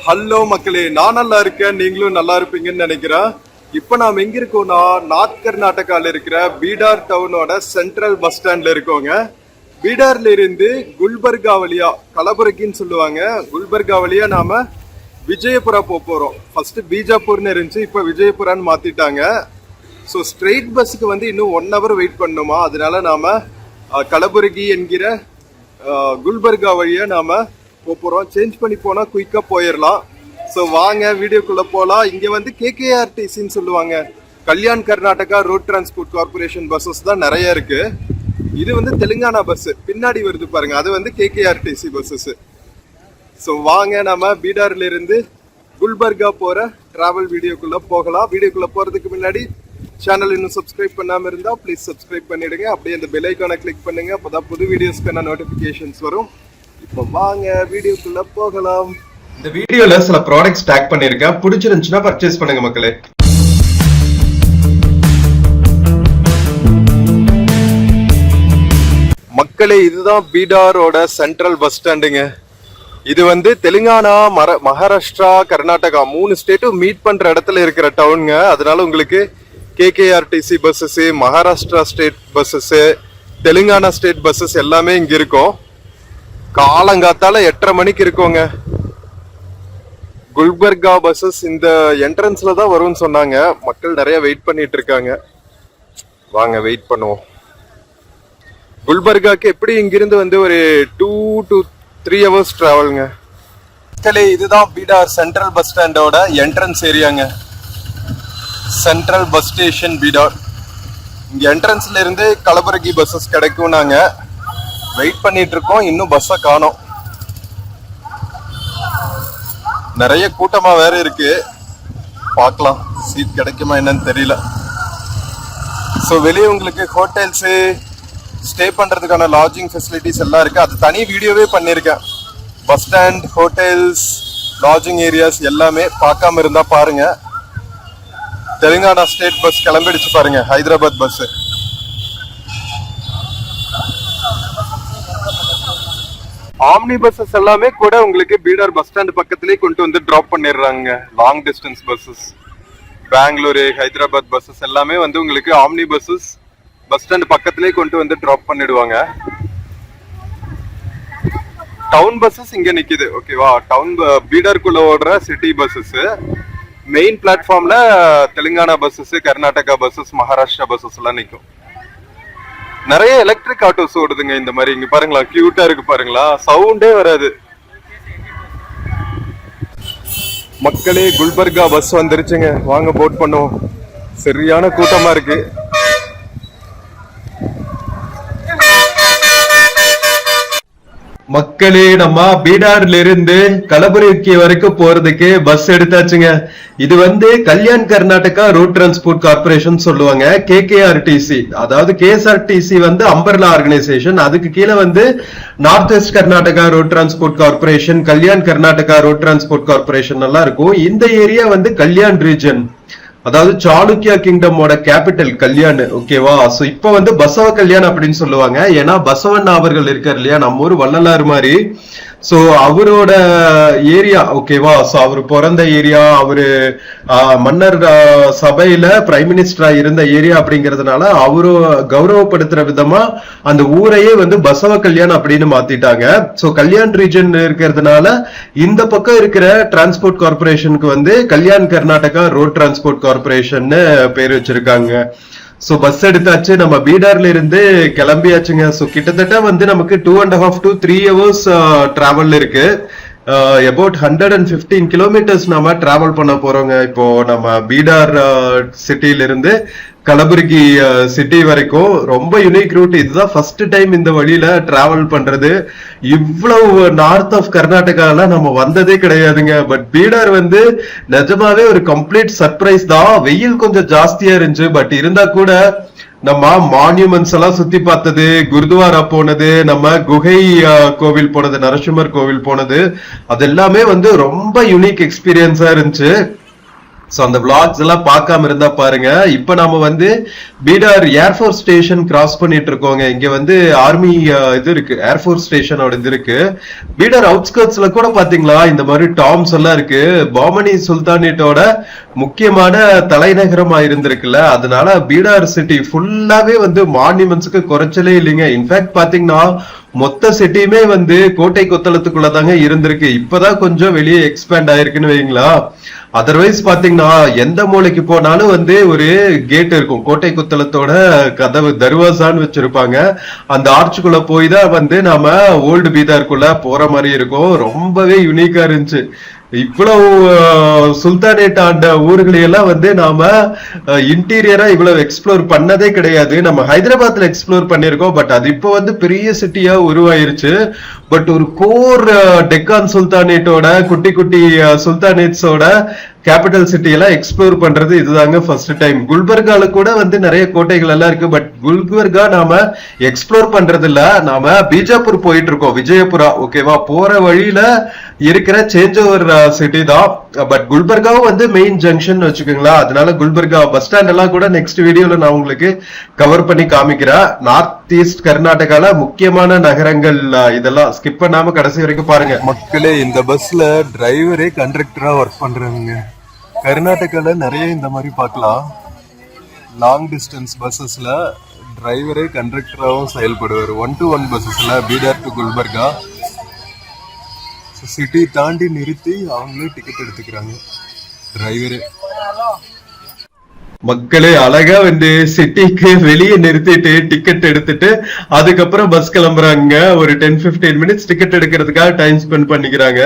Hello மக்களே, நான் நல்லா இருக்கேன், நீங்களும் நல்லா இருப்பீங்கன்னு நினைக்கிறேன். இப்ப நாம் எங்க இருக்கோம்னா நார்த் கர்நாடகால இருக்கிற பீடார் டவுனோட சென்ட்ரல் பஸ் ஸ்டாண்ட்ல இருக்கோங்க. பீடார்ல இருந்து குல்பர்கா வழியா, கலபுரகின்னு சொல்லுவாங்க, குல்பர்கா வழியா நாம விஜயபுரா போறோம். ஃபர்ஸ்ட் பீஜாப்பூர்னு இருந்துச்சு, இப்ப விஜயபுரான்னு மாத்திட்டாங்க. ஸோ ஸ்ட்ரெயிட் பஸ்ஸுக்கு வந்து இன்னும் 1 hour வெயிட் பண்ணுமா, அதனால நாம கலபுரகி என்கிற குல்பர்கா வழியா நாம போறோம். சேஞ்ச் பண்ணி போனா குயிக்கா போயிடலாம். ஸோ வாங்க வீடியோக்குள்ள போலாம். இங்க வந்து கேகேஆர்டிசின்னு சொல்லுவாங்க, Kalyan Karnataka road transport corporation buses தான் நிறைய இருக்கு. இது வந்து தெலுங்கானா பஸ் பின்னாடி வருது பாருங்க, அது வந்து கேகேஆர்டிசி பஸ்ஸஸ். ஸோ வாங்க நம்ம பீடார்ல இருந்து குல்பர்கா போற டிராவல் வீடியோக்குள்ள போகலாம். வீடியோக்குள்ள போறதுக்கு முன்னாடி சேனல் இன்னும் சப்ஸ்கிரைப் பண்ணாம இருந்தா ப்ளீஸ் சப்ஸ்கிரைப் பண்ணிடுங்க. அப்படியே அந்த பெல் ஐக்கானை கிளிக் பண்ணுங்க, அப்பதான் புது வீடியோஸ்க்கான நோட்டிபிகேஷன்ஸ் வரும். இப்போ வாங்க வீடியோக்குள்ள போகலாம். இந்த வீடியோல சில ப்ராடக்ட்ஸ் டேக் பண்ணிருக்கேன், பிடிச்சிருந்துச்சுன்னா பர்ச்சேஸ் பண்ணுங்க மக்களே. மக்களே, இதுதான் பீடாரோட சென்ட்ரல் பஸ் ஸ்டாண்டுங்க. இது வந்து தெலுங்கானா, மகாராஷ்டிரா, கர்நாடகா 3 ஸ்டேட்டும் மீட் பண்ற இடத்துல இருக்கிற டவுனுங்க. அதனால உங்களுக்கு KKRTC buses, Maharashtra state buses, Telangana state buses எல்லாமே இங்க இருக்கும். காலங்காத்தால 8:30 மணிக்கு இருக்கோங்க. குல்பர்கா பஸ்ஸஸ் இந்த என்ட்ரன்ஸ்ல தான் வரும்னு சொன்னாங்க. மக்கள் நிறைய வெயிட் பண்ணிட்டு இருக்காங்க. வாங்க வெயிட் பண்ணுவோம். குல்பர்காக்கு எப்படி இங்கிருந்து வந்து ஒரு 2 to 3 hours டிராவலுங்க. இதுதான் பீடார் சென்ட்ரல் பஸ் ஸ்டாண்டோட என்ட்ரன்ஸ் ஏரியாங்க. Central bus station Bidar. இங்க என்ட்ரன்ஸ்ல இருந்து கலபுரகி பஸ்ஸஸ் கிடைக்கும். நாங்க வெயிட் பண்ணிட்டு இருக்கோம், இன்னும் பஸ்ஸை காணோம். நிறைய கூட்டமா வேற இருக்கு, பார்க்கலாம் சீட் கிடைக்குமா என்னன்னு தெரியல. ஸோ வெளியே உங்களுக்கு ஹோட்டல்ஸ், ஸ்டே பண்றதுக்கான லாட்ஜிங் ஃபெசிலிட்டிஸ் எல்லாம் இருக்கு. அது தனி வீடியோவே பண்ணியிருக்கேன். Bus stand, hotels, lodging areas எல்லாமே பார்க்காம இருந்தா பாருங்க. தெலுங்கானா ஸ்டேட் பஸ் கிளம்பிடுச்சு பாருங்க, ஹைதராபாத் பஸ். ஆம்னி பஸ்ஸஸ் எல்லாமே கூட உங்களுக்கு பீடார் பஸ் ஸ்டாண்ட் பக்கத்திலே கொண்டு வந்து டிராப் பண்ணிடுறாங்க. Long distance buses, Bengaluru, Hyderabad buses எல்லாமே வந்து உங்களுக்கு ஆம்னி பஸ்ஸஸ் பஸ் ஸ்டாண்ட் பக்கத்திலே கொண்டு வந்து டிராப் பண்ணிடுவாங்க. டவுன் பஸ்ஸஸ் இங்க நிக்குது, ஓகேவா. டவுன் பீடாருக்குள்ள ஓடுற சிட்டி பஸ்ஸஸ். மெயின் பிளாட்ஃபார்ம்ல Telangana buses, Karnataka buses, Maharashtra buses எல்லாம் நிக்கும். நிறைய எலக்ட்ரிக் ஆட்டோஸ் ஓடுதுங்க இந்த மாதிரி. இங்க பாருங்களா, கியூட்டா இருக்கு பாருங்களா, சவுண்டே வராது. மக்களே, குல்பர்கா பஸ் வந்துருச்சுங்க, வாங்க போட் பண்ணுவோம். சரியான கூட்டமா இருக்கு. மக்களே, நம்ம பீடார்ல இருந்து கலபுரகி வரைக்கும் போறதுக்கு பஸ் எடுத்தாச்சுங்க. இது வந்து Kalyan Karnataka road transport corporation சொல்லுவாங்க, கேகேஆர்டிசி. அதாவது கேஎஸ்ஆர்டிசி வந்து அம்பர்லா ஆர்கனைசேஷன், அதுக்கு கீழே வந்து north west Karnataka road transport corporation, Kalyan Karnataka road transport corporation எல்லாம் இருக்கும். இந்த ஏரியா வந்து கல்யாண் ரீஜன், அதாவது சாளுக்கியா கிங்டமோட கேபிட்டல் கல்யாண், ஓகேவா. சோ இப்ப வந்து பசவ கல்யாண் அப்படின்னு சொல்லுவாங்க. ஏன்னா பசவன் அவர்கள் இருக்காரு இல்லையா, நம்ம ஊர் வள்ளலார் மாதிரி. சோ அவரோட ஏரியா, ஓகேவா. சோ அவரு பிறந்த ஏரியா, அவரு மன்னர் சபையில பிரைம் மினிஸ்டரா இருந்த ஏரியா அப்படிங்கறதுனால அவரு கௌரவப்படுத்துற விதமா அந்த ஊரையே வந்து பசவ கல்யாண் அப்படின்னு மாத்திட்டாங்க. சோ கல்யாண் ரீஜன் இருக்கிறதுனால இந்த பக்கம் இருக்கிற டிரான்ஸ்போர்ட் கார்பரேஷனுக்கு வந்து Kalyan Karnataka road transport corporation பேர் வச்சிருக்காங்க. சோ பஸ் எடுத்தாச்சு, நம்ம பீடார்ல இருந்து கிளம்பியாச்சுங்க. சோ கிட்டத்தட்ட வந்து நமக்கு 2.5 to 3 hours டிராவல் இருக்கு. அபவுட் 115 கிலோமீட்டர்ஸ் நாம டிராவல் பண்ண போறோங்க. இப்போ நம்ம பீடார் சிட்டில இருந்து கலபுரகி சிட்டி வரைக்கும். ரொம்ப யூனிக் ரூட். இதுதான் ஃபர்ஸ்ட் டைம் இந்த வழியில டிராவல் பண்றது. இவ்வளவு நார்த் ஆஃப் கர்நாடகால நம்ம வந்ததே கிடையாதுங்க. பட் பீடார் வந்து நிஜமாவே ஒரு கம்ப்ளீட் சர்ப்ரைஸ் தான். வெயில் கொஞ்சம் ஜாஸ்தியா இருந்துச்சு, பட் இருந்தா கூட நம்ம மான்யூமெண்ட்ஸ் எல்லாம் சுத்தி பார்த்தது, குருத்வாரா போனது, நம்ம குகை கோவில் போனது, நரசிம்மர் கோவில் போனது, அது எல்லாமே வந்து ரொம்ப யூனிக் எக்ஸ்பீரியன்ஸா இருந்துச்சு. சோ அந்த vlogs எல்லாம் பார்க்காம இருந்தா பாருங்க. இப்ப நாம வந்து பீடார் ஏர்ஃபோர்ஸ் ஸ்டேஷன் கிராஸ் பண்ணிட்டு இருக்கோங்க. இங்க வந்து ஆர்மி இது இருக்கு, ஏர்ஃபோர்ஸ் ஸ்டேஷனோட இது இருக்கு. பீடார் அவுட்ஸ்கர்ட்ஸ்ல கூட பாத்தீங்களா இந்த மாதிரி டாம்ஸ் எல்லாம் இருக்கு. பாமனி சுல்தானேட்டோட முக்கியமான தலைநகரமா இருந்திருக்குல்ல, அதனால பீடார் சிட்டி ஃபுல்லாவே வந்து மான்யூமெண்ட்ஸ்க்கு குறைச்சலே இல்லைங்க. இன்ஃபேக்ட் பாத்தீங்கன்னா மொத்த சிட்டியுமே வந்து கோட்டை கொத்தளத்துக்குள்ளதாங்க இருந்திருக்கு. இப்பதான் கொஞ்சம் வெளியே எக்ஸ்பேண்ட் ஆயிருக்குன்னு வைங்களா. அதர்வைஸ் பாத்தீங்கன்னா எந்த மூலைக்கு போனாலும் வந்து ஒரு கேட் இருக்கும், கோட்டை குத்தலத்தோட கதவு தர்வாசான்னு வச்சிருப்பாங்க. அந்த ஆர்ச்சுக்குள்ள போய் தான் வந்து நாம ஓல்டு பீதாருக்குள்ள போற மாதிரி இருக்கும். ரொம்பவே யூனிக்கா இருந்துச்சு. இவ்வளவு சுல்தானேட் ஆண்ட ஊர்களையெல்லாம் வந்து நாம இன்டீரியரா இவ்வளவு எக்ஸ்ப்ளோர் பண்ணதே கிடையாது. நம்ம ஹைதராபாத்ல எக்ஸ்ப்ளோர் பண்ணிருக்கோம், பட் அது இப்போ வந்து பெரிய சிட்டியா உருவாயிருச்சு. பட் ஒரு கோர் டெக்கான் சுல்தானேட்டோட குட்டி குட்டி சுல்தானேட்ஸோட கேபிட்டல் சிட்டி எல்லாம் எக்ஸ்ப்ளோர் பண்றது இதுதாங்க ஃபர்ஸ்ட் டைம். குல்பர்கால கூட வந்து நிறைய கோட்டைகள் எல்லாம் இருக்கு, பட் குல்பர்கா நாம எக்ஸ்ப்ளோர் பண்றது இல்ல. நாம பீஜாப்பூர் போயிட்டு இருக்கோம், விஜயபுரா. ஓகேவா, போற வழியில இருக்கிற சேஞ்ச் ஓவர் சிட்டி தான். பட் குல்பர்காவும் வந்து மெயின் ஜங்ஷன் வச்சுக்கோங்களா. அதனால குல்பர்கா பஸ் ஸ்டாண்ட் எல்லாம் கூட நெக்ஸ்ட் வீடியோல நான் உங்களுக்கு கவர் பண்ணி காமிக்கிறேன். நார்த் ஈஸ்ட் கர்நாடகால முக்கியமான நகரங்கள் இதெல்லாம் ஸ்கிப் பண்ணாம கடைசி வரைக்கும் பாருங்க. மக்களே, இந்த பஸ்ல டிரைவரே கண்டக்டரா ஒர்க் பண்றாங்க. கர்நாடகால நிறைய இந்த மாதிரி பார்க்கலாம். லாங் டிஸ்டன்ஸ் பஸ்ஸஸ்ல டிரைவரே கண்டக்டராகவும் செயல்படுவார். 1-to-1 பஸ்ஸஸ்ல பீடார் டு குல்பர்கா சிட்டி தாண்டி நிறுத்தி அவங்களே டிக்கெட் எடுத்துக்கிறாங்க டிரைவரே. மக்களே, அழகா வந்து சிட்டிக்கு வெளியே நிறுத்திட்டு டிக்கெட் எடுத்துட்டு அதுக்கப்புறம் பஸ் கிளம்புறாங்க. ஒரு 10-15 மினிட்ஸ் டிக்கெட் எடுக்கிறதுக்காக டைம் ஸ்பெண்ட் பண்ணிக்கிறாங்க.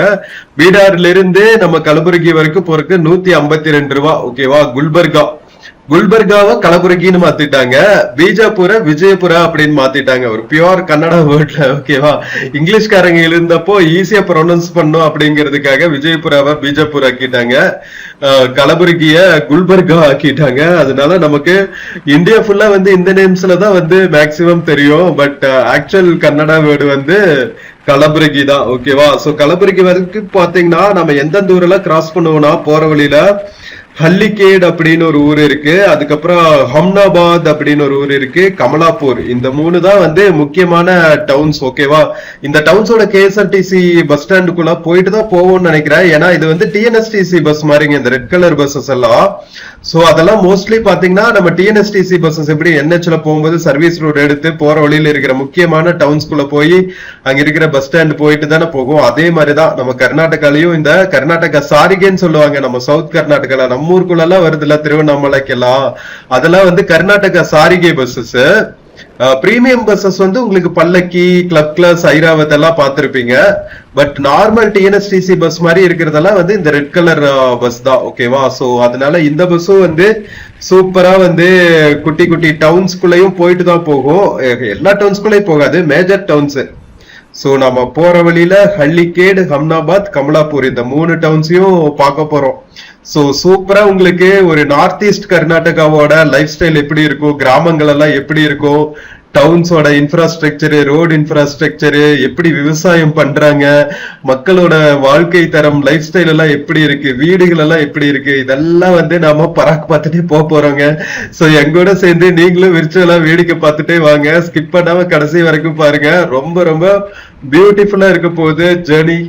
பீடார்ல இருந்து நம்ம கலபுரகி வரைக்கும் போறதுக்கு 152 ரூபா. ஓகேவா, குல்பர்காவை கலபுரகின்னு மாத்திட்டாங்க, பீஜாப்பூரை விஜயபுரா அப்படின்னு மாத்திட்டாங்க. ஒரு பியூர் கன்னடா வேர்ட்ல. ஓகேவா, இங்கிலீஷ்காரங்க இருந்தப்போ ஈஸியா ப்ரொனவுன்ஸ் பண்ணும் அப்படிங்கிறதுக்காக விஜயபுராவை பீஜாப்பூர் ஆக்கிட்டாங்க, கலபுரகிய குல்பர்கா ஆக்கிட்டாங்க. அதனால நமக்கு இந்தியா ஃபுல்லா வந்து இந்த நேம்ஸ்ல தான் வந்து மேக்சிமம் தெரியும். பட் ஆக்சுவல் கன்னடா வேர்டு வந்து கலபுரகி தான். ஓகேவா, சோ கலபுரகி வரைக்கும் பாத்தீங்கன்னா நம்ம எந்தெந்த ஊரெல்லாம் கிராஸ் பண்ணுவோம்னா, போற வழியில ஹல்லிகேட் அப்படின்னு ஒரு ஊர் இருக்கு, அதுக்கப்புறம் ஹம்னாபாத் அப்படின்னு ஒரு ஊர் இருக்கு, கமலாப்பூர். இந்த 3 தான் வந்து முக்கியமான டவுன்ஸ். ஓகேவா, இந்த டவுன்ஸோட கேஎஸ்ஆர்டிசி பஸ் ஸ்டாண்டுக்குள்ள போயிட்டு தான் போவோம்னு நினைக்கிறேன். ஏன்னா இது வந்து டிஎன்எஸ்டிசி பஸ் மாதிரிங்க, இந்த ரெட் கலர் பஸ்ஸஸ் எல்லாம். சோ அதெல்லாம் மோஸ்ட்லி பாத்தீங்கன்னா நம்ம டிஎன்எஸ்டிசி பஸ்ஸஸ் எப்படி என்ஹெச்ல போகும்போது சர்வீஸ் ரோடு எடுத்து போற வழியில இருக்கிற முக்கியமான டவுன்ஸ்குள்ள போய் அங்க இருக்கிற பஸ் ஸ்டாண்ட் போயிட்டு தானே போகும். அதே மாதிரிதான் நம்ம கர்நாடகாலையும் இந்த கர்நாடகா சாரிகேன்னு சொல்லுவாங்க. நம்ம சவுத் கர்நாடகால நம்ம ஊருக்குள்ள எல்லாம் வருதுல்ல, திருவண்ணாமலைக்கெல்லாம், அதெல்லாம் வந்து கர்நாடகா சாரிகே பஸ்ஸஸ். பிரீமியம் பஸ்ஸஸ் வந்து உங்களுக்கு பல்லக்கி, கிளப் கிளாஸ், ஐராவத் எல்லாம் பார்த்திருப்பீங்க. பட் நார்மல் டிஎன்எஸ்டிசி பஸ் மாதிரி இருக்கிறதெல்லாம் வந்து இந்த ரெட் கலர் பஸ் தான். ஓகேவா, சோ அதனால இந்த பஸ்ஸும் வந்து சூப்பரா வந்து குட்டி குட்டி டவுன்ஸ்குள்ளயும் போயிட்டு தான் போகும். எல்லா டவுன்ஸ்குள்ளயும் போகாது, மேஜர் டவுன்ஸ். சோ நம்ம போற வழியில ஹல்லிகேட், ஹம்னாபாத், கமலாப்பூர் இந்த 3 டவுன்ஸையும் பார்க்க போறோம். சோ சூப்பரா உங்களுக்கு ஒரு நார்த் ஈஸ்ட் கர்நாடகாவோட லைஃப் ஸ்டைல் எப்படி இருக்கும், கிராமங்கள் எல்லாம் எப்படி இருக்கும், டவுன்ஸோட இன்ஃப்ராஸ்ட்ரக்சரு, ரோடு இன்ஃப்ராஸ்ட்ரக்சரு, எப்படி விவசாயம் பண்றாங்க, மக்களோட வாழ்க்கை தரம், லைஃப் ஸ்டைல் எல்லாம் எப்படி இருக்கு, வீடுகள் எல்லாம் எப்படி இருக்கு, இதெல்லாம் வந்து நாம பராக் பார்த்துட்டே போறோங்க. சோ எங்கூட சேர்ந்து நீங்களும் விர்ச்சுவலா வேடிக்கை பார்த்துட்டே வாங்க, ஸ்கிப் பண்ணாம கடைசி வரைக்கும் பாருங்க. ரொம்ப ரொம்ப பியூட்டிஃபுல்லா இருக்க போகுது ஜேர்னி.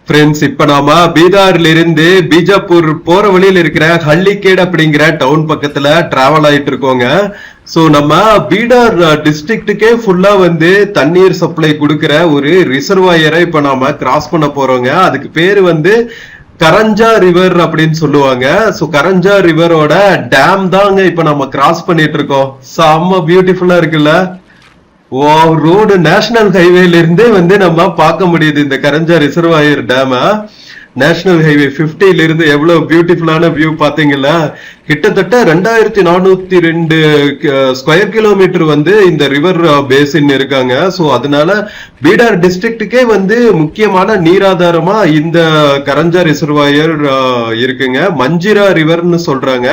ஃப்ரெண்ட்ஸ், இப்ப நாம பீகார்ல இருந்து பீஜாப்பூர் போற வழியில இருக்கிற ஹள்ளிகேட் அப்படிங்கிற டவுன் பக்கத்துல டிராவல் ஆயிட்டு இருக்கோங்க. சோ நம்ம பீடார் டிஸ்ட்ரிக்ட்டுக்கே ஃபுல்லா வந்து தண்ணீர் சப்ளை கொடுக்கிற ஒரு ரிசர்வாயரை இப்ப நாம கிராஸ் பண்ண போறோங்க. அதுக்கு பேரு வந்து கரஞ்சா ரிவர் அப்படின்னு சொல்லுவாங்க. சோ கரஞ்சா ரிவரோட டேம் தாங்க இப்ப நம்ம கிராஸ் பண்ணிட்டு இருக்கோம். செம்ம பியூட்டிஃபுல்லா இருக்குல்ல. ரோடு நேஷனல் ஹைவேல இருந்தே வந்து நம்ம பார்க்க முடியுது இந்த கரஞ்சா ரிசர்வாயர் டேம. நேஷனல் ஹைவே 50ல இருந்து எவ்வளவு பியூட்டிஃபுல்லான வியூ பாத்தீங்களா. கிட்டத்தட்ட 2402 ஸ்கொயர் கிலோமீட்டர் வந்து இந்த ரிவர் பேசின் இருக்காங்க. சோ அதனால பீடார் டிஸ்ட்ரிக்ட்டுக்கே வந்து முக்கியமான நீராதாரமா இந்த கரஞ்சா ரிசர்வாயர் இருக்குங்க. மஞ்சிரா ரிவர்னு சொல்றாங்க.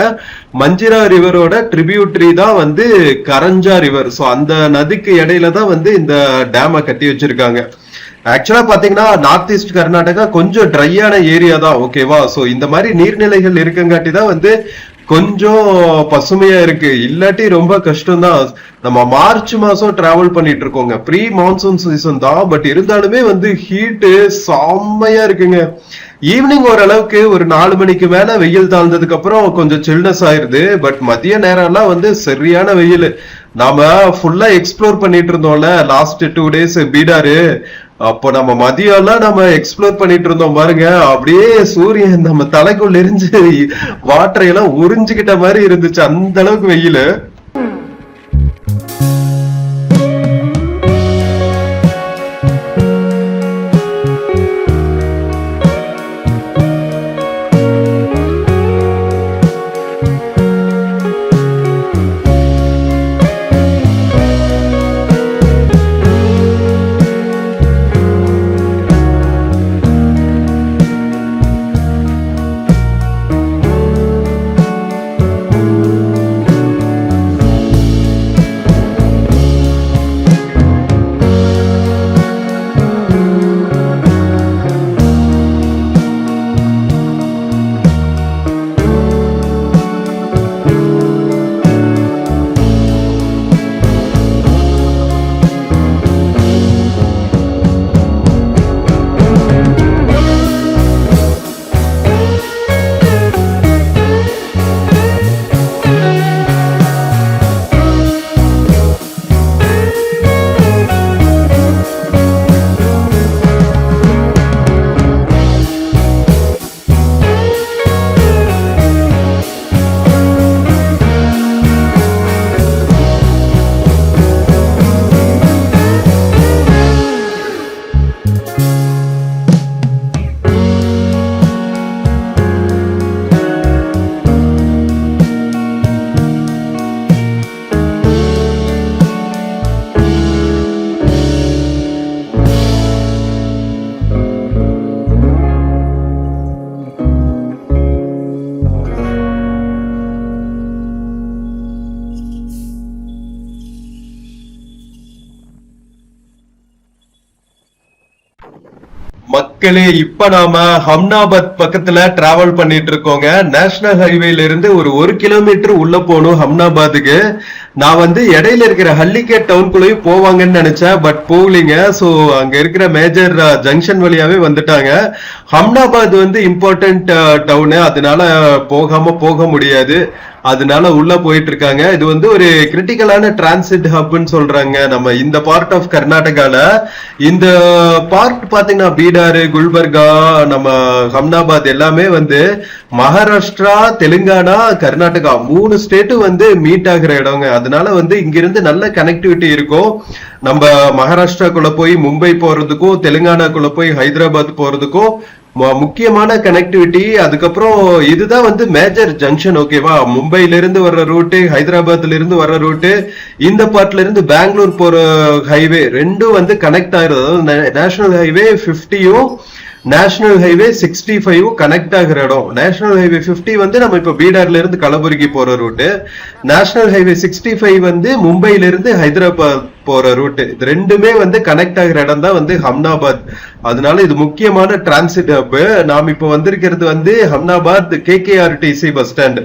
மஞ்சிரா ரிவரோட ட்ரிபியூட்டரி தான் வந்து கரஞ்சா ரிவர். சோ அந்த நதிக்கு இடையில தான் வந்து இந்த டேம கட்டி வச்சிருக்காங்க. ஆக்சுவலா பாத்தீங்கன்னா நார்த் ஈஸ்ட் கர்நாடகா கொஞ்சம் ட்ரையான ஏரியா தான், ஓகேவா. சோ இந்த மாதிரி நீர்நிலைகள் இருக்கங்காட்டி தான் வந்து கொஞ்சம் பசுமையா இருக்கு. இல்லாட்டி ரொம்ப கஷ்டம் தான். நம்ம மார்ச் மாசம் டிராவல் பண்ணிட்டு இருக்கோங்க. ப்ரீ மான்சூன் சீசன் தான், பட் இருந்தாலுமே வந்து ஹீட்டு செம்மையா இருக்குங்க. ஈவினிங் ஓரளவுக்கு ஒரு 4 மணிக்கு மேல வெயில் தாழ்ந்ததுக்கு அப்புறம் கொஞ்சம் சில்னஸ் ஆயிருது. பட் மதிய நேரம் எல்லாம் வந்து சரியான வெயில். நாம ஃபுல்லா எக்ஸ்ப்ளோர் பண்ணிட்டு இருந்தோம்ல லாஸ்ட் 2 days பீடாரு. அப்போ நம்ம மதியம் எல்லாம் நம்ம எக்ஸ்ப்ளோர் பண்ணிட்டு இருந்தோம் பாருங்க. அப்படியே சூரியன் நம்ம தலைக்குள்ள எரிஞ்சு வாட்டரை எல்லாம் உறிஞ்சுக்கிட்ட மாதிரி இருந்துச்சு, அந்த அளவுக்கு வெயில். மக்களே, இப்ப நாம ஹம்னாபாத் பக்கத்துல டிராவல் பண்ணிட்டு இருக்கோங்க. நேஷனல் ஹைவேல இருந்து ஒரு 1 கிலோமீட்டர் உள்ள போகணும் ஹம்னாபாத்துக்கு. நான் வந்து இடையில இருக்கிற ஹள்ளிகேட் டவுனுக்குள்ளேயும் போவாங்கன்னு நினைச்சேன், பட் போகலீங்க. சோ அங்க இருக்கிற மேஜர் ஜங்ஷன் வழியாவே வந்துட்டாங்க. ஹம்னாபாத் வந்து இம்பார்ட்டன்ட் டவுனு, அதனால போக முடியாது. அதனால உள்ள போயிட்டு இருக்காங்க. இது வந்து ஒரு கிரிட்டிக்கலான டிரான்சிட் ஹப்னு சொல்றாங்க நம்ம இந்த பார்ட் ஆஃப் கர்நாடகால. இந்த பார்ட் பாத்தீங்கன்னா பீடாரு, குல்பர்கா, நம்ம ஹம்னாபாத் எல்லாமே வந்து மகாராஷ்டிரா, தெலுங்கானா, கர்நாடகா 3 ஸ்டேட்டும் வந்து மீட் ஆகிற இடங்க. அதனால வந்து இங்கிருந்து நல்ல கனெக்டிவிட்டி இருக்கும். நம்ம மகாராஷ்டிராக்குள்ள போய் மும்பை போறதுக்கும், தெலுங்கானாக்குள்ள போய் ஹைதராபாத் போறதுக்கும் முக்கியமான கனெக்டிவிட்டி. அதுக்கப்புறம் இதுதான் வந்து மேஜர் ஜங்ஷன், ஓகேவா. மும்பைல இருந்து வர்ற ரூட்டு, ஹைதராபாத்ல இருந்து வர்ற ரூட்டு, இந்த பார்ட்ல இருந்து பெங்களூர் போற ஹைவே ரெண்டும் வந்து கனெக்ட் ஆயிருது. அதாவது நேஷனல் ஹைவே 50யும் நேஷனல் ஹைவே 65 கனெக்ட் ஆகிற இடம். நேஷனல் ஹைவே 50 வந்து நம்ம இப்ப பீடார்ல இருந்து கலபுரகி போற ரூட்டு. நேஷனல் ஹைவே 65 வந்து மும்பைல இருந்து ஹைதராபாத் போற ரூட். இது ரெண்டுமே வந்து கனெக்ட் ஆகிற இடம் தான் வந்து ஹம்னாபாத். அதனால இது முக்கியமான டிரான்சிட் ஹப். நாம் இப்ப வந்திருக்கிறது வந்து ஹம்னாபாத் KKRTC பஸ் ஸ்டாண்ட்.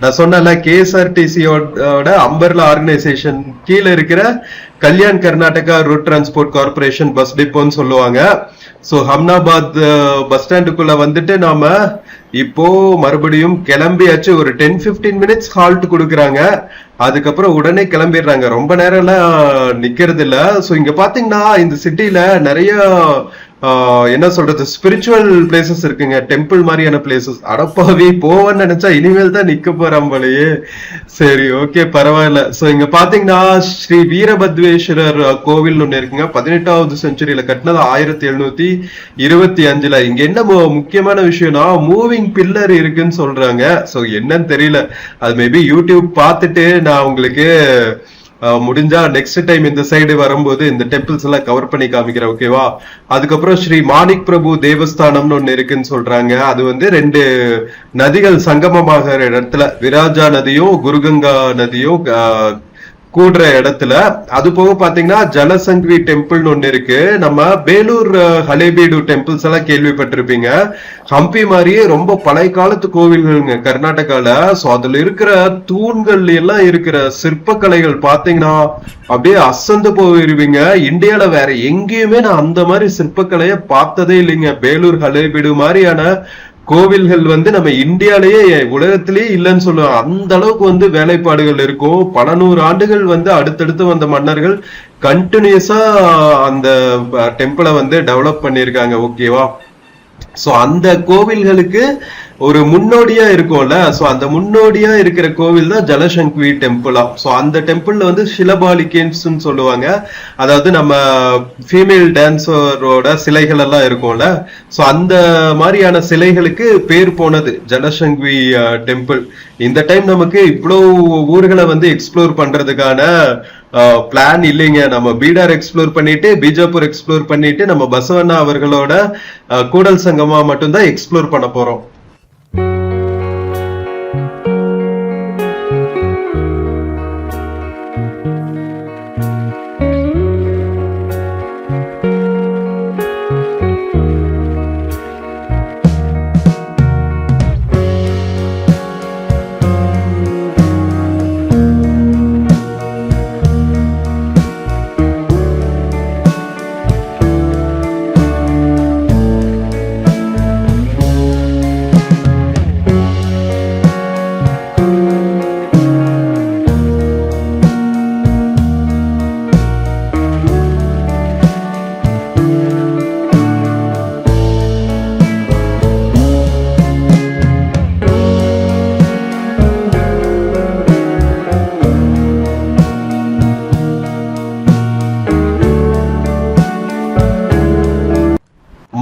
நான் சொன்னல KSRTCயோட அம்பர்லா ஆர்கனைசேஷன் கீழே இருக்கிற Kalyan Karnataka road transport corporation bus டிப்போன்னு சொல்லுவாங்க. சோ ஹம்னாபாத் பஸ் ஸ்டாண்டுக்குள்ள வந்துட்டு நாம இப்போ மறுபடியும் கிளம்பியாச்சு. ஒரு 10-15 மினிட்ஸ் ஹால்ட் கொடுக்குறாங்க, அதுக்கப்புறம் உடனே கிளம்பிடுறாங்க. ரொம்ப நேரம் எல்லாம் நிக்கிறது இல்ல. சோ இங்க பாத்தீங்கன்னா இந்த சிட்டில நிறைய என்ன சொல்றது, ஸ்பிரிச்சுவல் பிளேசஸ் இருக்குங்க, டெம்பிள் மாதிரியான பிளேசஸ். அடப்பாவி போவேன்னு நினைச்சா இனிமேல் தான் நிக்க போறான் போலயே. சரி, ஓகே, பரவாயில்ல. சோ இங்க பாத்தீங்கன்னா ஸ்ரீ வீரபத்ரேஸ்வரர் கோவில் ஒண்ணு இருக்குங்க. 18வது செஞ்சுரியில கட்டினது, 1725. இங்க என்ன முக்கியமான விஷயம்னா மூவிங் பில்லர் இருக்குன்னு சொல்றாங்க. சோ என்னன்னு தெரியல, அது மேபி யூடியூப் பார்த்துட்டு நான் உங்களுக்கு முடிஞ்சா நெக்ஸ்ட் டைம் இந்த சைடு வரும்போது இந்த டெம்பிள்ஸ் எல்லாம் கவர் பண்ணி காமிக்கிறேன், ஓகேவா? அதுக்கப்புறம் ஸ்ரீ மாணிக் பிரபு தேவஸ்தானம்னு ஒண்ணு இருக்குன்னு சொல்றாங்க. அது வந்து 2 நதிகள் சங்கமமாகிற இடத்துல, விராஜா நதியும் குருகங்கா நதியும் கூடுற இடத்துல. அது போக பாத்தீங்கன்னா ஜலசங்கவி டெம்பிள்னு ஒண்ணு இருக்கு. நம்ம பேலூர் ஹலேபீடு டெம்பிள்ஸ் எல்லாம் கேள்விப்பட்டிருப்பீங்க. ஹம்பி மாதிரியே ரொம்ப பழைய காலத்து கோவில்கள்ங்க கர்நாடகால. சோ அதுல இருக்கிற தூண்கள் எல்லாம் இருக்கிற சிற்பக்கலைகள் பாத்தீங்கன்னா அப்படியே அசந்து போயிருவீங்க. இந்தியால வேற எங்கேயுமே நான் அந்த மாதிரி சிற்பக்கலைய பார்த்ததே இல்லைங்க. பேலூர் ஹலேபீடு மாதிரியான கோவில்கள் வந்து நம்ம இந்தியாலேயே உலகத்திலேயே இல்லைன்னு சொல்லுவாங்க. அந்த அளவுக்கு வந்து வேலைப்பாடுகள் இருக்கும். பல 100 ஆண்டுகள் வந்து அடுத்தடுத்து வந்த மன்னர்கள் கண்டினியூஸா அந்த டெம்பிளை வந்து டெவலப் பண்ணிருக்காங்க, ஓகேவா? சோ அந்த கோவில்களுக்கு ஒரு முன்னோடியா இருக்கும்ல, சோ அந்த முன்னோடியா இருக்கிற கோவில் தான் ஜலசங்கவி டெம்பிளா. சோ அந்த டெம்பிள்ல வந்து ஷிலபாலிகேன்ஸ் சொல்லுவாங்க, அதாவது நம்ம ஃபீமேல் டான்சரோட சிலைகள் எல்லாம் இருக்கும்ல. சோ அந்த மாதிரியான சிலைகளுக்கு பேர் போனது ஜலசங்கவி டெம்பிள். இந்த டைம் நமக்கு இவ்வளவு ஊர்களை வந்து எக்ஸ்ப்ளோர் பண்றதுக்கான பிளான் இல்லைங்க. நம்ம பீடார் எக்ஸ்ப்ளோர் பண்ணிட்டு, பீஜாப்பூர் எக்ஸ்ப்ளோர் பண்ணிட்டு, நம்ம பசவண்ணா அவர்களோட கூடல் சங்கமா மட்டும்தான் எக்ஸ்ப்ளோர் பண்ண போறோம்.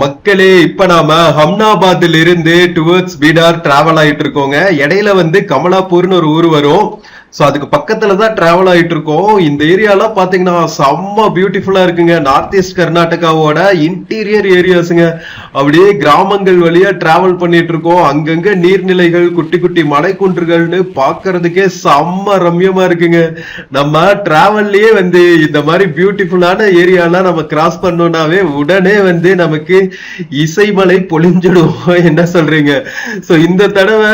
மக்களே, இப்ப நாம ஹம்னாபாத்ல இருந்து டுவர்ட்ஸ் பீடார் டிராவல் ஆயிட்டு இருக்கோங்க. இடையில வந்து கமலாப்பூர்னு ஒரு ஊர் வரும். சோ அதுக்கு பக்கத்துலதான் டிராவல் ஆயிட்டு இருக்கோம். இந்த ஏரியாலாம் பாத்தீங்கன்னா செம்ம பியூட்டிஃபுல்லா இருக்குங்க. நார்த் ஈஸ்ட் கர்நாடகாவோட இன்டீரியர் ஏரியாஸுங்க. அப்படியே கிராமங்கள் வழியா டிராவல் பண்ணிட்டு இருக்கோம். அங்கங்க நீர்நிலைகள், குட்டி குட்டி மலை குன்றுகள்னு பாக்குறதுக்கே செம்ம ரம்யமா இருக்குங்க. நம்ம டிராவல்லயே வந்து இந்த மாதிரி பியூட்டிஃபுல்லான ஏரியாலாம் நம்ம கிராஸ் பண்ணோம்னாவே உடனே வந்து நமக்கு இசைமலை பொழிஞ்சிடும். என்ன சொல்றீங்க? சோ இந்த தடவை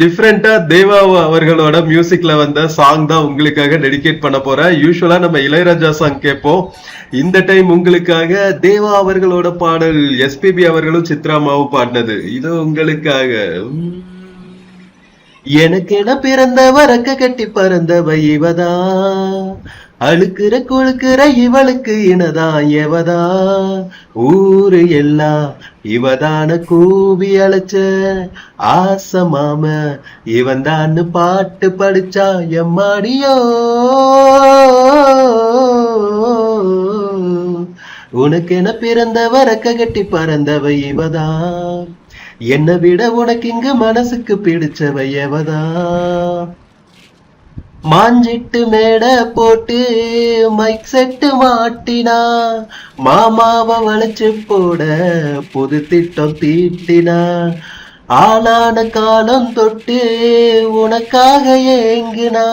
டிஃப்ரெண்டா தேவா அவர்களோட மியூசிக்ல வந்த சாங் தான் உங்களுக்காக டெடிகேட் பண்ண போறேன். யூசுவலா நம்ம இளையராஜா சாங் கேட்போம். இந்த டைம் உங்களுக்காக தேவா அவர்களோட பாடல், எஸ்பிபி அவர்களும் சித்ராமாவும் பாடினது, இது உங்களுக்காக. எனக்கு என பிறந்த வரக்க கட்டி பறந்தவ இவதா, அழுக்குற கொழுக்குற இவளுக்கு இனதான் எவதா, ஊரு எல்லாம் இவதான கூவி அழைச்ச ஆசமாம இவன் தான் பாட்டு படிச்சா எம்மாடியோ. உனக்கு என பிறந்த வரக்க கட்டி பறந்தவ இவதா, என்னை விட உனக்கு இங்கு மனசுக்கு பிடிச்சவ எவதா. மாஞ்சிட்டு மேட போட்டு மைக் செட்டு மாட்டினா, மாமாவ வளைச்சு போட புது திட்டம் தீட்டினா, ஆளான காலம் தொட்டு உனக்காக ஏங்குனா,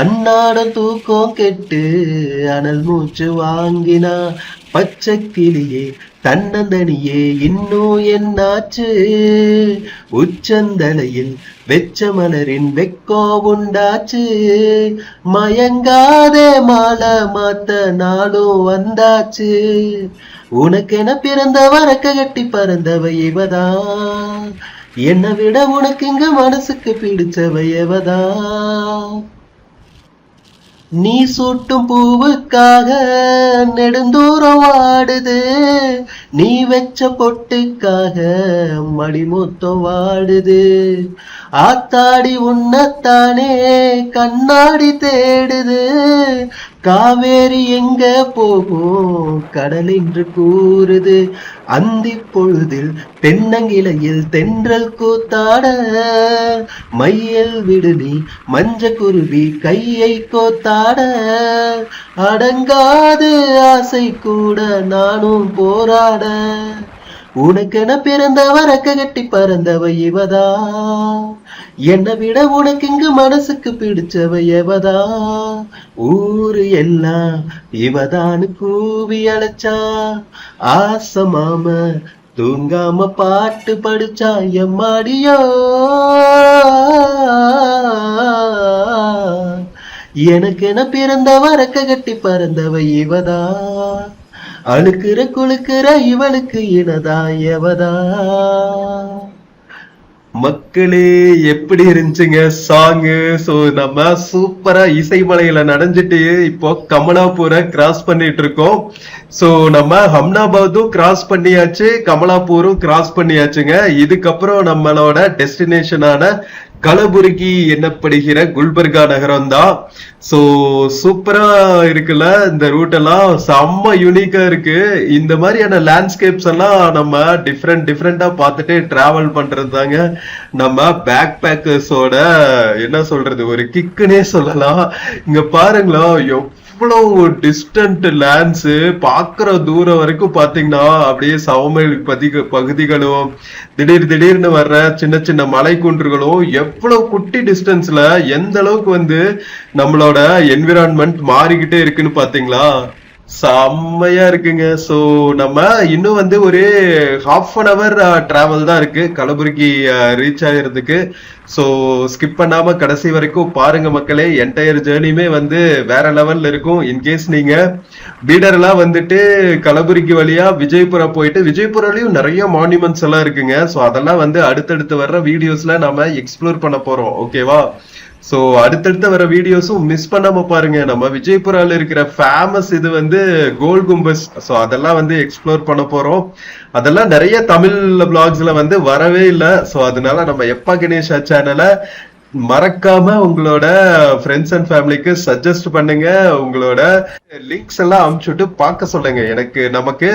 அன்னாட தூக்கம் கெட்டு அனல் மூச்சு வாங்கினா, பச்சை கிளியே தன்னந்தனியே இன்னும் என்னாச்சு, உச்சந்தலையில் வெச்ச மலரின் வெக்கோ உண்டாச்சு, மயங்காதே மாலை மாத்த நாளும் வந்தாச்சு, உனக்கென பிறந்த வரக்க கட்டி பறந்தவ இவதா, என்னை விட உனக்கு இங்க மனசுக்கு பிடிச்சவ எவதா, நீ சூட்டும் பூவுக்காக நெடுந்தூரம் வாடுது, நீ வச்ச பொட்டுக்காக மடிமொத்தம் வாடுது, ஆத்தாடி உன்னத்தானே கண்ணாடி தேடுது, காவேரி எங்க போகும் கடல் என்று கூறுது, அந்தி பொழுதில் தென்னங்கிளையில் தென்றல் கூத்தாட, மையல் விடுதி மஞ்ச குருவி கையை கோத்தாட, அடங்காது ஆசை கூட நானும் போராட, உனக்கென பிறந்த வரக்க கட்டி பறந்தவ இவதா, என்னை விட உனக்கு இங்கு மனசுக்கு பிடிச்சவ எவதா, ஊரு எல்லாம் இவதான்னு கூவி அழைச்சா, ஆசமாம தூங்காம பாட்டு படிச்சா எம்மாடியோ, எனக்கென பிறந்த வரக்க கட்டி பறந்தவ இவதா, அழுக்குற குளுக்குற இவளுக்கு இனதா எவதா. மக்களே எப்படி இருந்துச்சுங்க சாங்கு? சோ நம்ம சூப்பரா இசைமலையில நனைஞ்சிட்டு இப்போ கமலாபூரை கிராஸ் பண்ணிட்டு இருக்கோம். சோ நம்ம ஹம்னாபாத்தும் கிராஸ் பண்ணியாச்சு, கமலாபூரும் கிராஸ் பண்ணியாச்சுங்க. இதுக்கப்புறம் நம்மளோட டெஸ்டினேஷனான கலபுர்கி என்னப்படுகிற குல்பர்கா நகரம் தான். சோ சூப்பரா இருக்குல்ல, இந்த ரூட் எல்லாம் செம்ம யூனிக்கா இருக்கு. இந்த மாதிரியான லேண்ட்ஸ்கேப்ஸ் எல்லாம் நம்ம டிஃப்ரெண்டா பார்த்துட்டு டிராவல் பண்றது தாங்க நம்ம பேக் பேக்கர்ஸோட என்ன சொல்றது ஒரு கிக்குன்னே சொல்லலாம். இங்க பாருங்களா எவ்வளவு டிஸ்டன்ட் லேண்ட்ஸ், பாக்குற தூரம் வரைக்கும் பாத்தீங்கன்னா அப்படியே சமவெளி பகுதிகளும் திடீர்னு வர்ற சின்ன சின்ன மலை குன்றுகளும் எவ்வளவு குட்டி டிஸ்டன்ஸ்ல எந்த அளவுக்கு வந்து நம்மளோட என்விரான்மெண்ட் மாறிக்கிட்டே இருக்குன்னு பாத்தீங்களா, செம்மையா இருக்குங்க. சோ நம்ம இன்னும் வந்து ஒரு ½ டிராவல் தான் இருக்கு கலபுர்கி ரீச் ஆகிறதுக்கு. சோ ஸ்கிப் பண்ணாம கடைசி வரைக்கும் பாருங்க மக்களே. என்டையர் ஜேர்னியுமே வந்து வேற லெவல்ல இருக்கும். இன்கேஸ் நீங்க பீடர் எல்லாம் வந்துட்டு கலபுர்கி வழியா விஜயபுரா போயிட்டு, விஜயபுராலையும் நிறைய மான்யூமெண்ட்ஸ் எல்லாம் இருக்குங்க. சோ அதெல்லாம் வந்து அடுத்தடுத்து வர்ற வீடியோஸ்ல நம்ம எக்ஸ்ப்ளோர் பண்ண போறோம், ஓகேவா? சோ அடுத்தடுத்த வர வீடியோஸும் மிஸ் பண்ணாம பாருங்க. நம்ம விஜயபுரால இருக்கிற ஃபேமஸ் இது வந்து கோல் கும்பஸ். சோ அதெல்லாம் வந்து எக்ஸ்ப்ளோர் பண்ண போறோம். அதெல்லாம் நிறைய தமிழ் பிளாக்ஸ்ல வந்து வரவே இல்லை. சோ அதனால நம்ம எப்பா கணேஷா சேனலை மறக்காம உங்களோட ஃப்ரெண்ட்ஸ் அண்ட் ஃபேமிலிக்கு சஜஸ்ட் பண்ணுங்க. உங்களோட லிங்க்ஸ் எல்லாம் அனுப்பிச்சுட்டு பார்க்க சொல்லுங்க. நமக்கு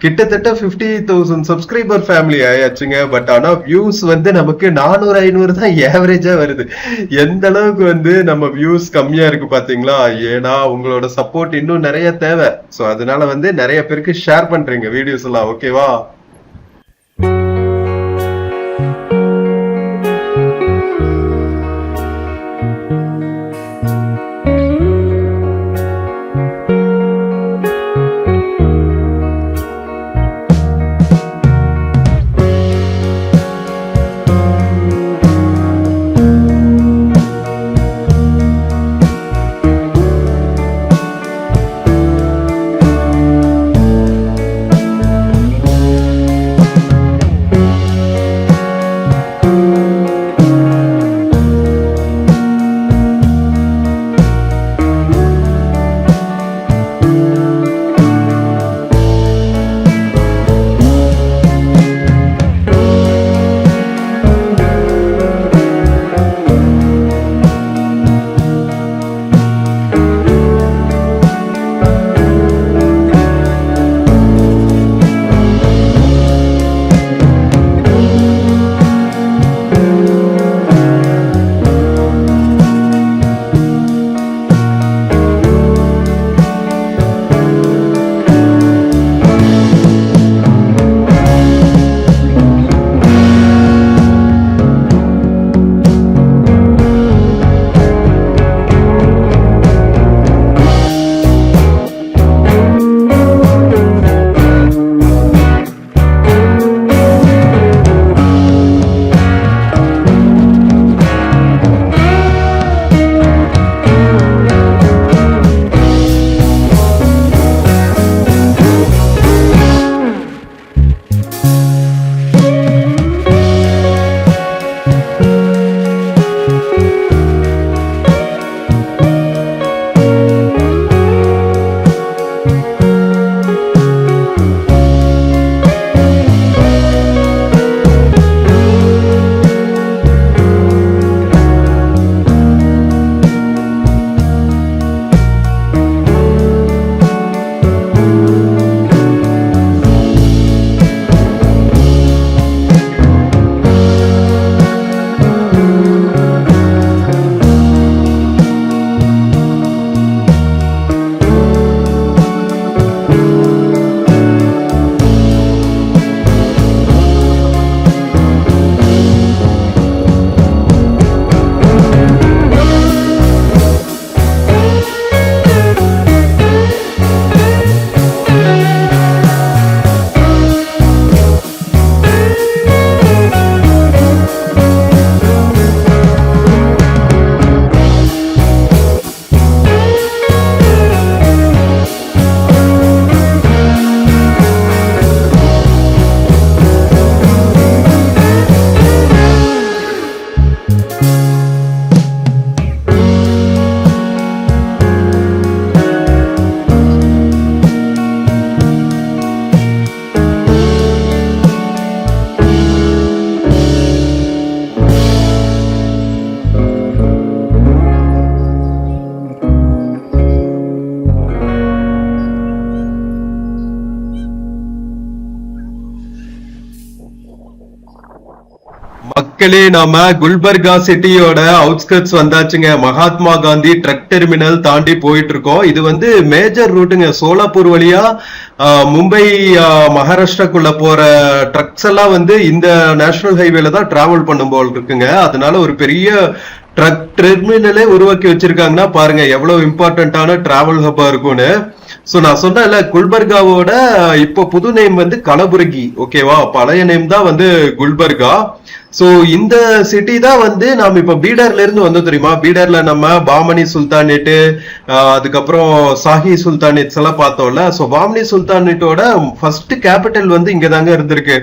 கிட்டத்தட்ட 50,000 சப்ஸ்கிரைபர் ஃபேமிலி ஆயாச்சுங்க. பட் ஆனா வியூஸ் வந்து நமக்கு 400-500 தான் ஏவரேஜா வருது. எந்த அளவுக்கு வந்து நம்ம வியூஸ் கம்மியா இருக்கு பாத்தீங்களா? ஏன்னா உங்களோட சப்போர்ட் இன்னும் நிறைய தேவை. சோ அதனால வந்து நிறைய பேருக்கு ஷேர் பண்றீங்க வீடியோஸ் எல்லாம், ஓகேவா? மக்களே, நாம குல்பர்கா சிட்டியோட அவுட்ஸ்கர்ட்ஸ் வந்தாச்சுங்க. மகாத்மா காந்தி ட்ரக் டெர்மினல் தாண்டி போயிட்டு இருக்கோம். இது வந்து மேஜர் ரூட்டுங்க. சோலாப்பூர் வழியா மும்பை மகாராஷ்டிராக்குள்ள போற ட்ரக்ஸ் எல்லாம் வந்து இந்த நேஷனல் ஹைவேல தான் டிராவல் பண்ணும் போல் இருக்குங்க. அதனால ஒரு பெரிய ட்ரக் டெர்மினலே உருவாக்கி வச்சிருக்காங்கன்னா பாருங்க எவ்வளவு இம்பார்ட்டன்டான டிராவல் ஹப்பா இருக்கும்னு. சோ நான் சொன்னேன்ல, குல்பர்காவோட இப்போ புது நேம் வந்து கலபுரகி. ஓகேவா, பழைய நேம் தான் வந்து குல்பர்கா. சோ இந்த சிட்டி தான் வந்து நாம இப்ப பீடர்ல இருந்து வந்தோம் தெரியுமா. பீடர்ல நம்ம பாமனி சுல்தானேட், அதுக்கப்புறம் சாஹி சுல்தானேட்ஸ் எல்லாம் பார்த்தோம்ல. சோ பாமனி சுல்தானேட்டோட ஃபர்ஸ்ட் கேபிட்டல் வந்து இங்கதாங்க இருந்திருக்கு.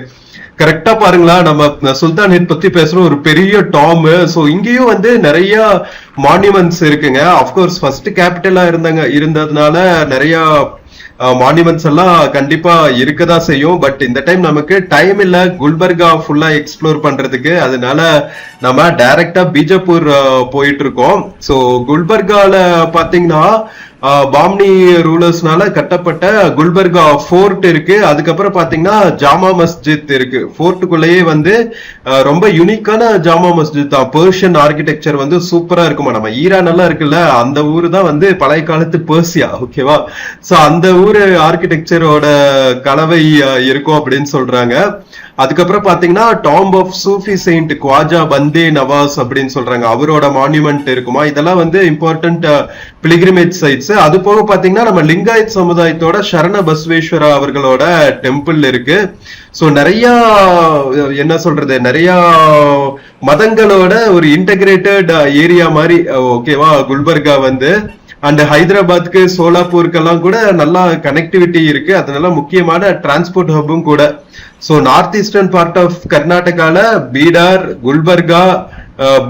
கரெக்டா பாருங்களா, நம்ம சுல்தானேட் பத்தி பேசுறோம், ஒரு பெரிய டாம். சோ இங்கேயும் வந்து நிறைய மான்யூமெண்ட்ஸ் இருக்குங்க. அப்கோர்ஸ் ஃபர்ஸ்ட் கேபிட்டலா இருந்ததுனால நிறைய மான்யூமெண்ட்ஸ் எல்லாம் கண்டிப்பா இருக்கதான் செய்யும். பட் இந்த டைம் நமக்கு டைம் இல்ல குல்பர்கா ஃபுல்லா எக்ஸ்ப்ளோர் பண்றதுக்கு. அதனால நம்ம டைரக்டா பீஜப்பூர் போயிட்டு இருக்கோம். சோ குல்பர்கால பாத்தீங்கன்னா பாம்னி ரூலர்ஸ்னால கட்டப்பட்ட குல்பர்கா ஃபோர்ட் இருக்கு. அதுக்கப்புறம் பாத்தீங்கன்னா ஜாமா மஸ்ஜித் இருக்கு. ஃபோர்ட்டுக்குள்ளேயே வந்து ரொம்ப யூனிக்கான ஜாமா மஸ்ஜித் தான். பெர்ஷியன் ஆர்கிடெக்சர் வந்து சூப்பரா இருக்குமா. நம்ம ஈரான் எல்லாம் இருக்குல்ல, அந்த ஊரு தான் வந்து பழைய காலத்து பெர்சியா. ஓகேவா, சோ அந்த ஊரு ஆர்கிடெக்சரோட கலவை இருக்கும் அப்படின்னு சொல்றாங்க. அதுக்கப்புறம் பாத்தீங்கன்னா tomb of Sufi saint Khwaja Bande Nawaz அப்படின்னு சொல்றாங்க, அவரோட மான்யூமெண்ட் இருக்குமா. இதெல்லாம் வந்து இம்பார்ட்டன்ட் பிலிகிரிமேஜ் சைட்ஸ். அது போக பாத்தீங்கன்னா நம்ம லிங்காயத் சமுதாயத்தோட சரண பஸ்வேஸ்வரா அவர்களோட டெம்பிள் இருக்கு. சோ நிறைய என்ன சொல்றது, நிறைய மதங்களோட ஒரு இன்டகிரேட்டட் ஏரியா மாதிரி. ஓகேவா, குல்பர்கா வந்து அண்ட் ஹைதராபாத்க்கு சோலாப்பூருக்கெல்லாம் கூட நல்லா கனெக்டிவிட்டி இருக்கு. அதனால முக்கியமான டிரான்ஸ்போர்ட் ஹப்பும் கூட. So north eastern part of கர்நாடகால பீடார், குல்பர்கா,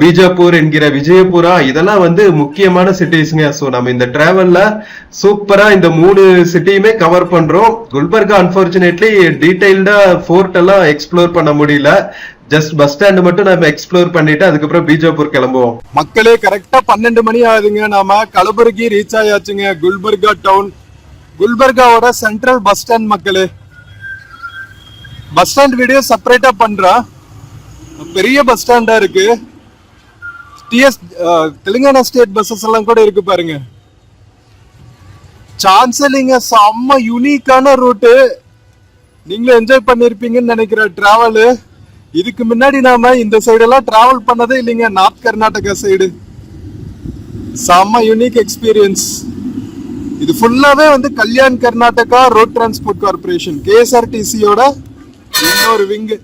பீஜப்பூர் என்கிற விஜயபுரா இதெல்லாம் வந்து முக்கியமான சிட்டிஸ்ங்க. சோ நம்ம இந்த டிராவல்ல சூப்பரா இந்த 3 சிட்டியுமே கவர் பண்றோம். குல்பர்கா அன்பார்ச்சுனேட்லி டீடைல்டா ஃபோர்ட் எல்லாம் எக்ஸ்ப்ளோர் பண்ண முடியல. ஜஸ்ட் பஸ் ஸ்டாண்ட் மட்டும் நம்ம எக்ஸ்ப்ளோர் பண்ணிட்டு அதுக்கப்புறம் பீஜப்பூர் கிளம்புவோம். மக்களே, கரெக்டா 12 மணி ஆகுதுங்க. நாம கலபுரகி ரீச் ஆயாச்சுங்க. குல்பர்கா டவுன், குல்பர்காவோட சென்ட்ரல் பஸ் ஸ்டாண்ட். மக்களே, பஸ் ஸ்டாண்ட் வீடியோ செப்பரேட்டா பண்றேன். பெரிய பஸ் ஸ்டாண்டா இருக்கு. தெலுங்கானா ஸ்டேட் பஸ்ஸஸ் எல்லாம் கூட இருக்கு பாருங்க. சான்ஸ் இல்லைங்க, செம்ம யூனிக்கான ரூட்டு. நீங்களும் என்ஜாய் பண்ணிருப்பீங்கன்னு நினைக்கிறேன் டிராவல். இதுக்கு முன்னாடி நாம இந்த சைடு எல்லாம் டிராவல் பண்ணதே இல்லைங்க. நார்த் கர்நாடகா சைடு செம்ம யூனிக் எக்ஸ்பீரியன்ஸ். இது ஃபுல்லாவே வந்து Kalyan Karnataka road transport corporation, KSRTCயோட இன்னொரு விங்கு.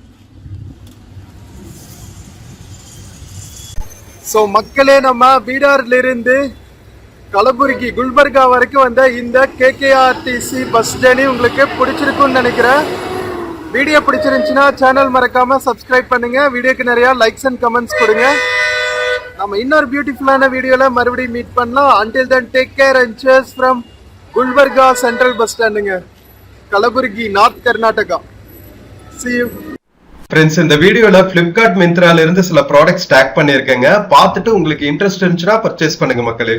சோ மக்களே, நம்ம பீடார்ல இருந்து கலபுரகி குல்பர்கா வரைக்கும் வந்த இந்த KKRTC பஸ் ஜர்னி உங்களுக்கு பிடிச்சிருக்கும்னு நினைக்கிறேன். வீடியோ பிடிச்சிருந்துச்சுன்னா சேனல் மறக்காம சப்ஸ்கிரைப் பண்ணுங்க. வீடியோக்கு நிறைய லைக்ஸ் அண்ட் கமெண்ட்ஸ் கொடுங்க. நம்ம இன்னொரு பியூட்டிஃபுல்லான வீடியோல மறுபடியும் மீட் பண்ணலாம். until then take care and cheers from Gulbarga central bus ஸ்டாண்டுங்க, Kalaburagi, north Karnataka. See you. Friends, இந்த வீடியோல Flipkart, Myntraல இருந்து சில ப்ராடக்ட்ஸ் டேக் பண்ணிருக்கேங்க. பார்த்துட்டு உங்களுக்கு இன்ட்ரெஸ்ட் இருந்துச்சுன்னா பர்ச்சேஸ் பண்ணுங்க மக்களே.